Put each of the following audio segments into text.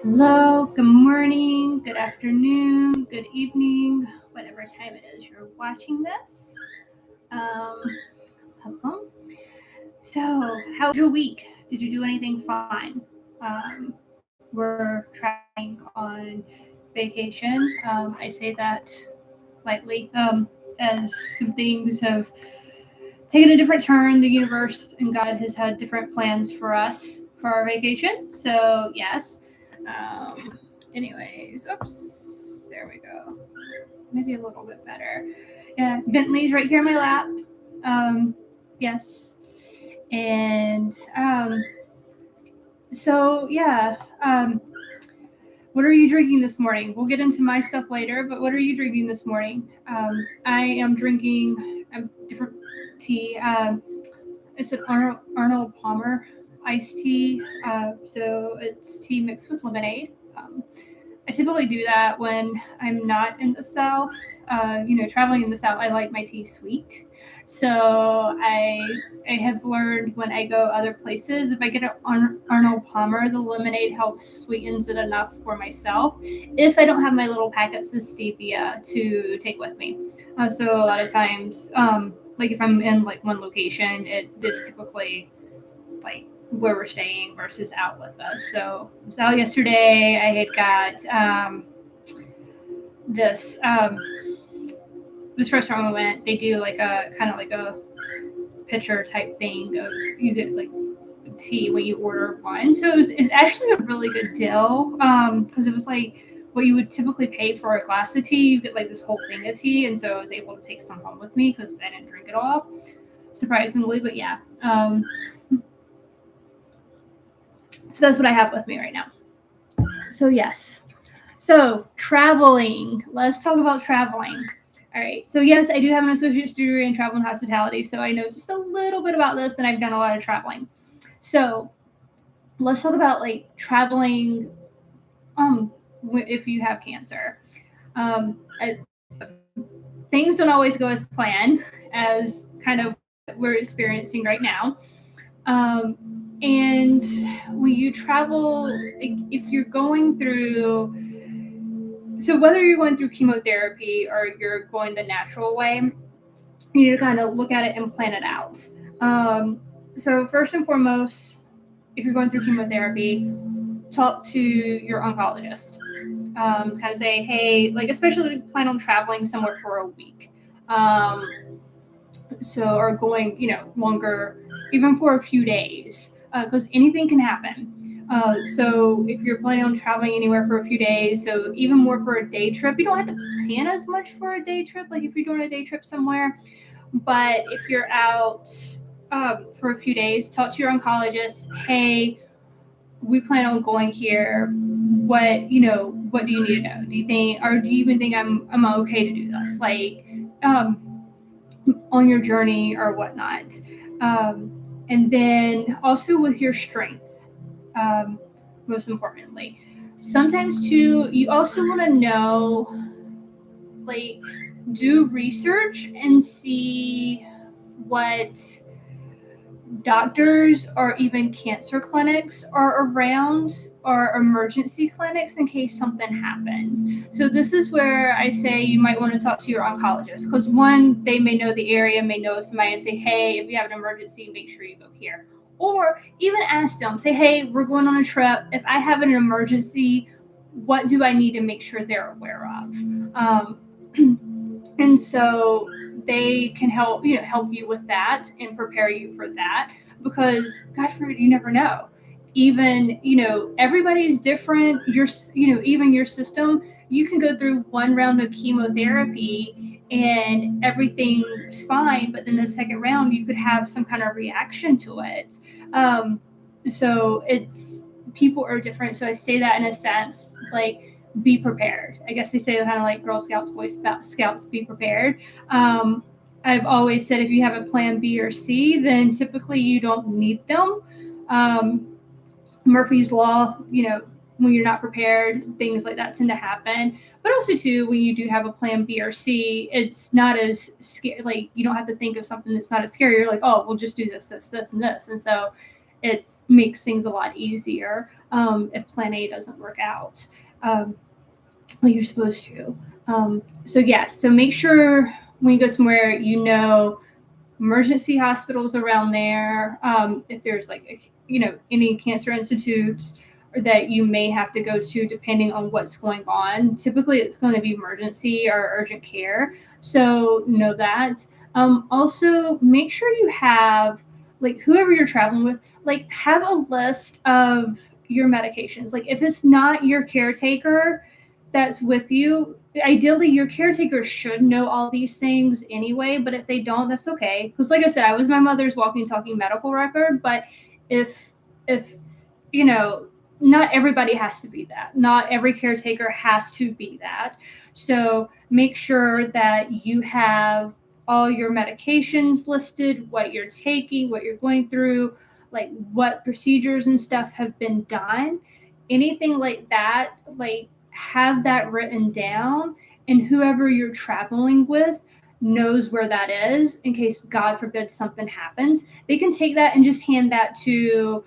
Hello, good morning, good afternoon, good evening, whatever time it is you're watching this. Um, Welcome. So, how was your week? Did you do anything fun? We're traveling on vacation. I say that lightly, as some things have taken a different turn. The universe and God has had different plans for us for our vacation. So, yes. Um, Anyways, oops, there we go. Maybe a little bit better. Yeah, Bentley's right here in my lap. Um, yes, and so yeah. What are you drinking this morning? We'll get into my stuff later, but what are you drinking this morning? I am drinking a different tea. It's an Arnold Palmer iced tea. So it's tea mixed with lemonade. I typically do that when I'm not in the South. Traveling in the South, I like my tea sweet. So I have learned when I go other places, if I get an Arnold Palmer, the lemonade helps sweetens it enough for myself. If I don't have my little packets of stevia to take with me, so a lot of times, like if I'm in like one location, it is typically like where we're staying versus out with us. So I was out yesterday. I had got this this restaurant we went. They do like a kind of like a pitcher type thing of you get like tea when you order one. So it's actually a really good deal because it was like what you would typically pay for a glass of tea. You get like this whole thing of tea, and so I was able to take some home with me because I didn't drink it all, surprisingly. But yeah, so that's what I have with me right now. So yes. So, traveling. Let's talk about traveling. All right. So, yes, I do have an associate's degree in travel and hospitality. So, I know just a little bit about this, and I've done a lot of traveling. So, let's talk about like traveling if you have cancer. I, things don't always go as planned, as kind of what we're experiencing right now. Um, and when you travel, if you're going through so whether you're going through chemotherapy or you're going the natural way, you need to kind of look at it and plan it out. Um, so first and foremost, if you're going through chemotherapy, talk to your oncologist. Kind of say, hey, like especially plan on traveling somewhere for a week. Um, so or going, longer, even for a few days, because anything can happen. So if you're planning on traveling anywhere for a few days, so even more for a day trip, you don't have to plan as much for a day trip, like if you're doing a day trip somewhere. But if you're out for a few days, talk to your oncologist. Hey, we plan on going here. What do you need to know? Do you think, or do you even think I'm okay to do this? Like, on your journey or whatnot. And then also with your strength, most importantly. Sometimes, too, you also want to know, like, do research and see what doctors or even cancer clinics are around or emergency clinics in case something happens. So this is where I say you might want to talk to your oncologist because one, they may know the area, may know somebody and say, hey, if you have an emergency, make sure you go here. Or even ask them, say, hey, we're going on a trip. If I have an emergency, what do I need to make sure they're aware of? And so they can help you with that and prepare you for that because God forbid you never know. Even everybody's different. Even your system, you can go through one round of chemotherapy and everything's fine, but then the second round you could have some kind of reaction to it. So it's people are different. So I say that in a sense, like be prepared. I guess they say kind of like Girl Scouts, Boy Scouts, be prepared. Um, I've always said if you have a plan B or C, then typically you don't need them. Um, Murphy's Law, when you're not prepared, things like that tend to happen. But also, too, when you do have a plan B or C, it's not as scary. Like, you don't have to think of something that's not as scary. You're like, oh, we'll just do this, this, this, and this. And so it makes things a lot easier. if plan A doesn't work out like you're supposed to. So yes, so make sure when you go somewhere, emergency hospitals around there. If there's like, any cancer institutes or that you may have to go to depending on what's going on. Typically, it's going to be emergency or urgent care. So know that. Also, make sure you have, like, whoever you're traveling with, like, have a list of your medications. Like, if it's not your caretaker that's with you, ideally your caretaker should know all these things anyway, but if they don't, that's okay. Because like I said, I was my mother's walking, talking medical record, but if not everybody has to be that. Not every caretaker has to be that. So make sure that you have all your medications listed, what you're taking, what you're going through, like what procedures and stuff have been done. Anything like that, like have that written down, and whoever you're traveling with knows where that is in case, God forbid, something happens. They can take that and just hand that to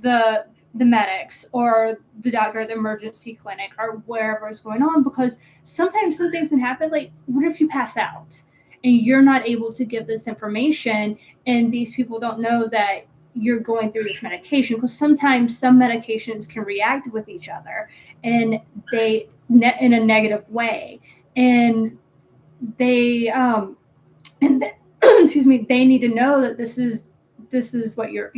the medics or the doctor at the emergency clinic or wherever is going on, because sometimes some things can happen. Like, what if you pass out and you're not able to give this information, and these people don't know that you're going through this medication? Because sometimes some medications can react with each other, and in a negative way, and they excuse me, they need to know that this is what you're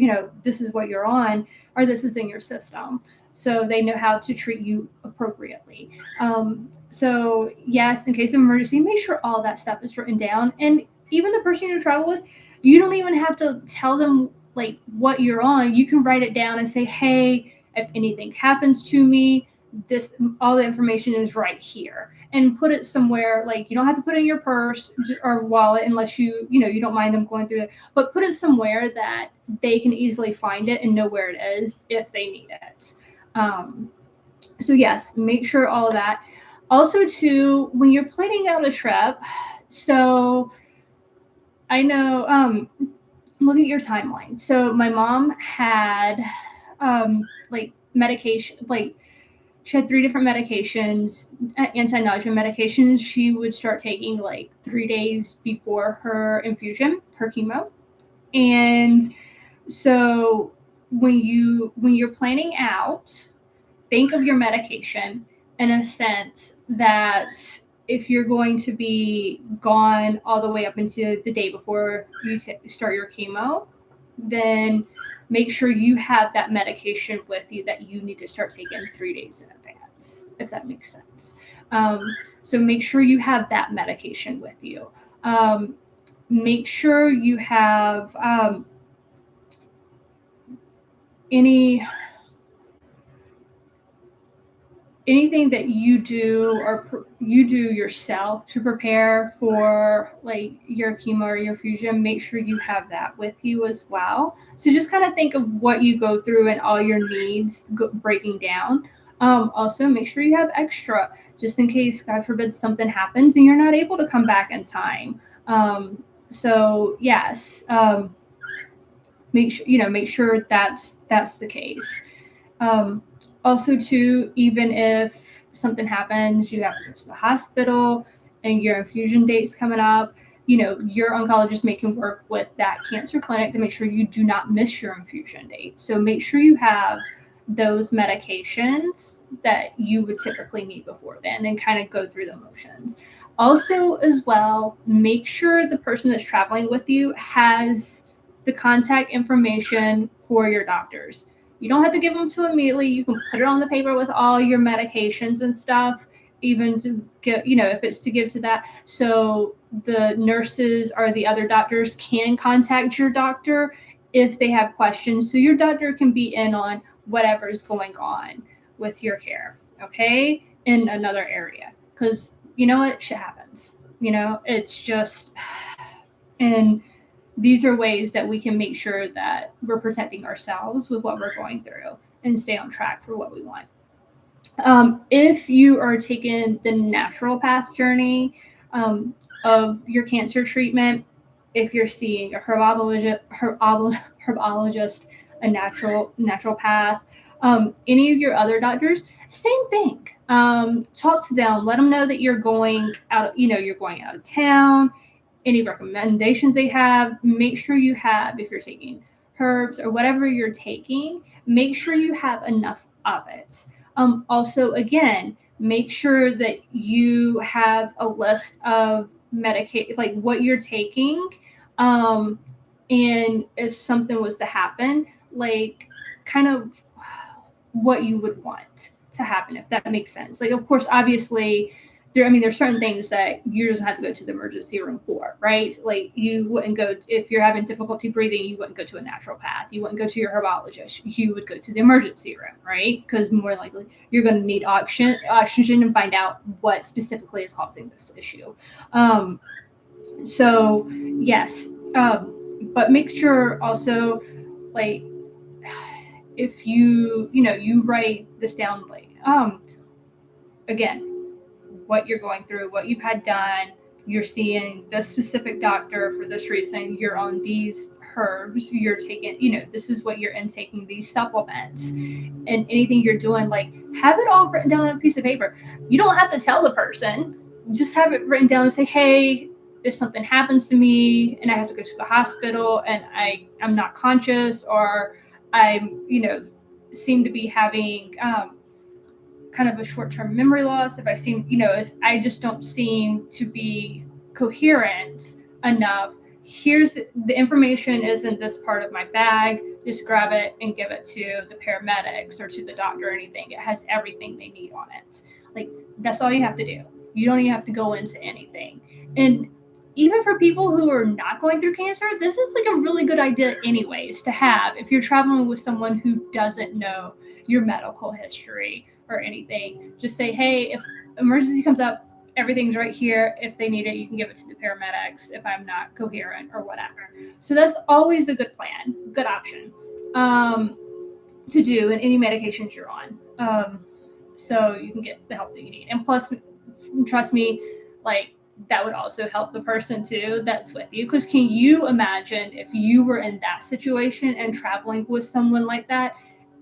on, or this is in your system, so they know how to treat you appropriately. So yes, in case of emergency, make sure all that stuff is written down. And even the person you travel with, you don't even have to tell them like what you're on. You can write it down and say, hey, if anything happens to me, all the information is right here, and put it somewhere. Like, you don't have to put it in your purse or wallet unless you don't mind them going through it, but put it somewhere that they can easily find it and know where it is if they need it. So yes, make sure all of that. Also too, when you're planning out a trip, so I know, look at your timeline. So my mom had like medication, like she had 3 different medications, anti-nausea medications. She would start taking like 3 days before her infusion, her chemo. And so when you're planning out, think of your medication in a sense that if you're going to be gone all the way up into the day before you start your chemo, then make sure you have that medication with you that you need to start taking 3 days in advance, if that makes sense. So make sure you have that medication with you. Make sure you have anything that you do or you do yourself to prepare for like your chemo or your fusion. Make sure you have that with you as well. So just kind of think of what you go through and all your needs breaking down. Also, make sure you have extra just in case, God forbid, something happens and you're not able to come back in time. So yes, make sure that's the case. Also, too, even if something happens, you have to go to the hospital and your infusion date's coming up, your oncologist can work with that cancer clinic to make sure you do not miss your infusion date. So make sure you have those medications that you would typically need before then, and kind of go through the motions. Also, as well, make sure the person that's traveling with you has the contact information for your doctors. You don't have to give them to immediately. You can put it on the paper with all your medications and stuff, even to get, if it's to give to that. So the nurses or the other doctors can contact your doctor if they have questions. So your doctor can be in on whatever is going on with your care, okay, in another area. Because shit happens. It's just, and these are ways that we can make sure that we're protecting ourselves with what we're going through and stay on track for what we want. If you are taking the natural path journey of your cancer treatment, if you're seeing a herbologist, a natural path, Any of your other doctors, same thing. Talk to them, let them know that you're going out, you're going out of town, any recommendations they have. Make sure you have, if you're taking herbs or whatever you're taking, make sure you have enough of it. Also, again, make sure that you have a list of medication, like what you're taking. And if something was to happen, like kind of what you would want to happen, if that makes sense. Like, of course, obviously, there's certain things that you just have to go to the emergency room for, right? Like, you wouldn't go, if you're having difficulty breathing, you wouldn't go to a naturopath. You wouldn't go to your herbologist. You would go to the emergency room, right? Because more likely you're going to need oxygen and find out what specifically is causing this issue. So, yes. But make sure also, like, if you write this down, like, again, what you're going through, what you've had done, you're seeing this specific doctor for this reason, you're on these herbs, you're taking, this is what you're intaking, these supplements, and anything you're doing, like, have it all written down on a piece of paper. You don't have to tell the person, just have it written down and say, hey, if something happens to me and I have to go to the hospital and I'm not conscious, or I'm, seem to be having kind of a short-term memory loss, if I just don't seem to be coherent enough, here's the information is in this part of my bag, just grab it and give it to the paramedics or to the doctor or anything. It has everything they need on it. Like, that's all you have to do. You don't even have to go into anything. And even for people who are not going through cancer, this is like a really good idea anyways to have if you're traveling with someone who doesn't know your medical history or anything. Just say, hey, if emergency comes up, everything's right here. If they need it, you can give it to the paramedics if I'm not coherent or whatever. So that's always a good plan, good option to do in any medications you're on. So you can get the help that you need. And plus, trust me, like, that would also help the person too that's with you. Because can you imagine if you were in that situation and traveling with someone like that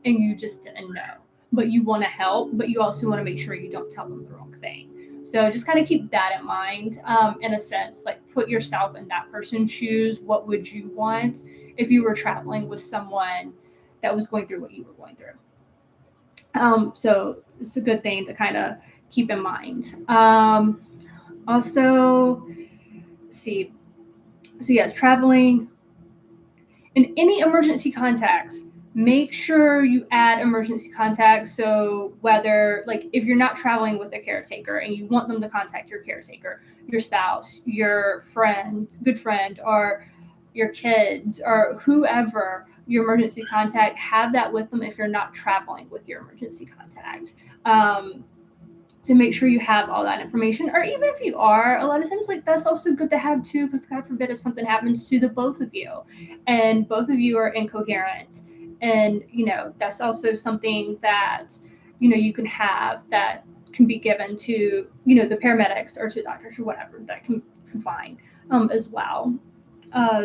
and you just didn't know, but you want to help, but you also want to make sure you don't tell them the wrong thing. So just kind of keep that in mind, in a sense, like put yourself in that person's shoes. What would you want if you were traveling with someone that was going through what you were going through? So it's a good thing to kind of keep in mind. Also, see, so yes, traveling and any emergency contacts, make sure you add emergency contacts. So whether, like, if you're not traveling with a caretaker and you want them to contact your caretaker, your spouse, your friend, good friend, or your kids, or whoever your emergency contact, have that with them if you're not traveling with your emergency contact. To make sure you have all that information, or even if you are, a lot of times, like, that's also good to have too, because God forbid if something happens to the both of you and both of you are incoherent, and that's also something that you can have that can be given to the paramedics or to doctors or whatever that can find as well.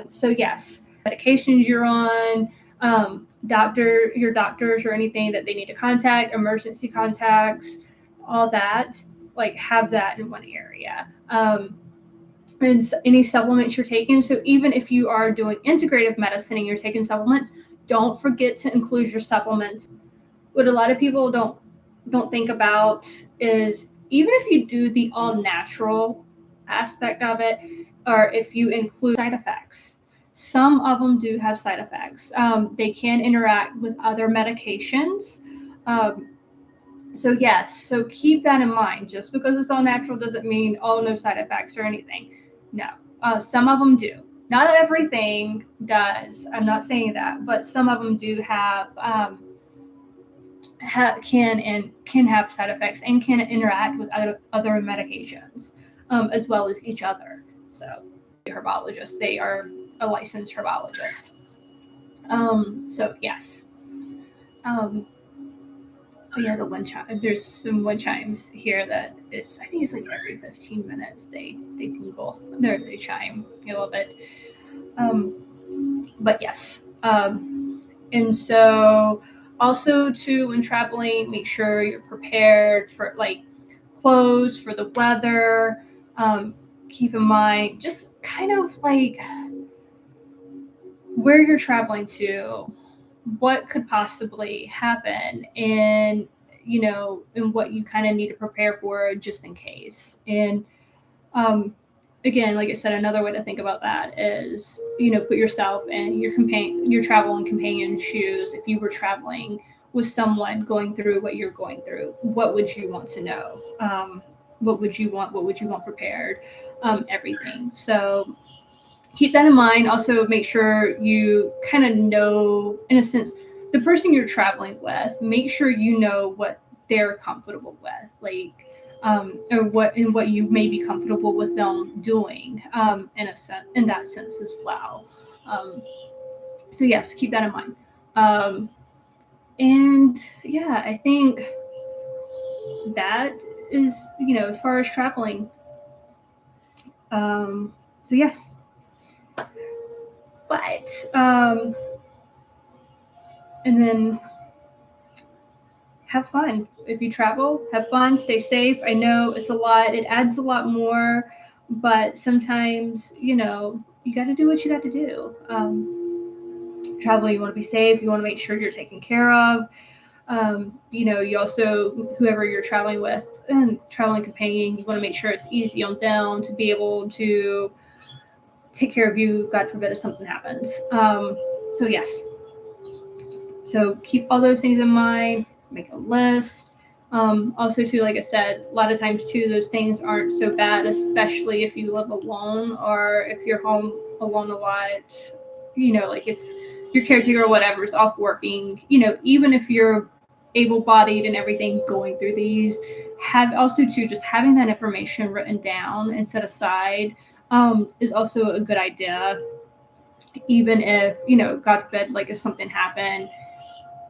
So yes, medications you're on, your doctors or anything that they need to contact, emergency contacts, all that, like, have that in one area. And any supplements you're taking. So even if you are doing integrative medicine and you're taking supplements, don't forget to include your supplements. What a lot of people don't think about is, even if you do the all natural aspect of it, or if you include side effects, some of them do have side effects. They can interact with other medications. So yes, so keep that in mind. Just because it's all natural doesn't mean, no side effects or anything. No, some of them do. Not everything does. I'm not saying that, but some of them do have can have side effects and can interact with other medications, as well as each other. So, herbologist, they are a licensed herbologist. So yes. Oh yeah, the wind chime. There's some wind chimes here that I think it's like every 15 minutes they tingle. They chime a little bit. But yes. And so Also, too, when traveling, make sure you're prepared for like clothes for the weather. Keep in mind just kind of like where you're traveling to, what could possibly happen, and and what you kind of need to prepare for just in case. And um, again, like I said, another way to think about that is put yourself in your travel and companion shoes. If you were traveling with someone going through what you're going through, what would you want to know? What would you want prepared? Everything. So keep that in mind. Also, make sure you kind of know, in a sense, the person you're traveling with. Make sure you know what they're comfortable with, like, or what you may be comfortable with them doing, in that sense as well. So yes, keep that in mind. And yeah, I think that is as far as traveling. So yes, but and then have fun. If you travel, have fun, stay safe. I know it's a lot, it adds a lot more, but sometimes, you got to do what you got to do. Travel, you want to be safe, you want to make sure you're taken care of. You also, whoever you're traveling with and traveling companion, you want to make sure it's easy on them to be able to take care of you, God forbid, if something happens. So, yes. So, keep all those things in mind, make a list. Also, too, like I said, a lot of times, too, those things aren't so bad, especially if you live alone or if you're home alone a lot. Like if your caretaker or whatever is off working, even if you're able-bodied and everything going through these, have also too just having that information written down and set aside is also a good idea. Even if God forbid, like if something happened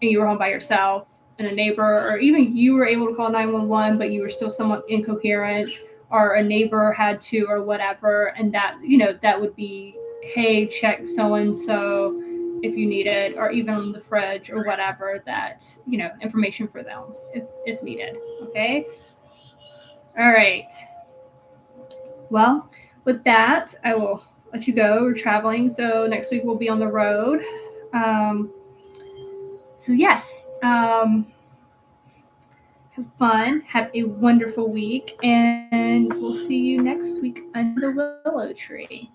and you were home by yourself and a neighbor, or even you were able to call 911, but you were still somewhat incoherent, or a neighbor had to, or whatever, and that that would be, hey, check so and so if you need it, or even on the fridge or whatever, that's information for them if needed. Okay. All right. Well, with that, I will let you go. We're traveling, so next week we'll be on the road. So yes, have fun, have a wonderful week, and we'll see you next week under the willow tree.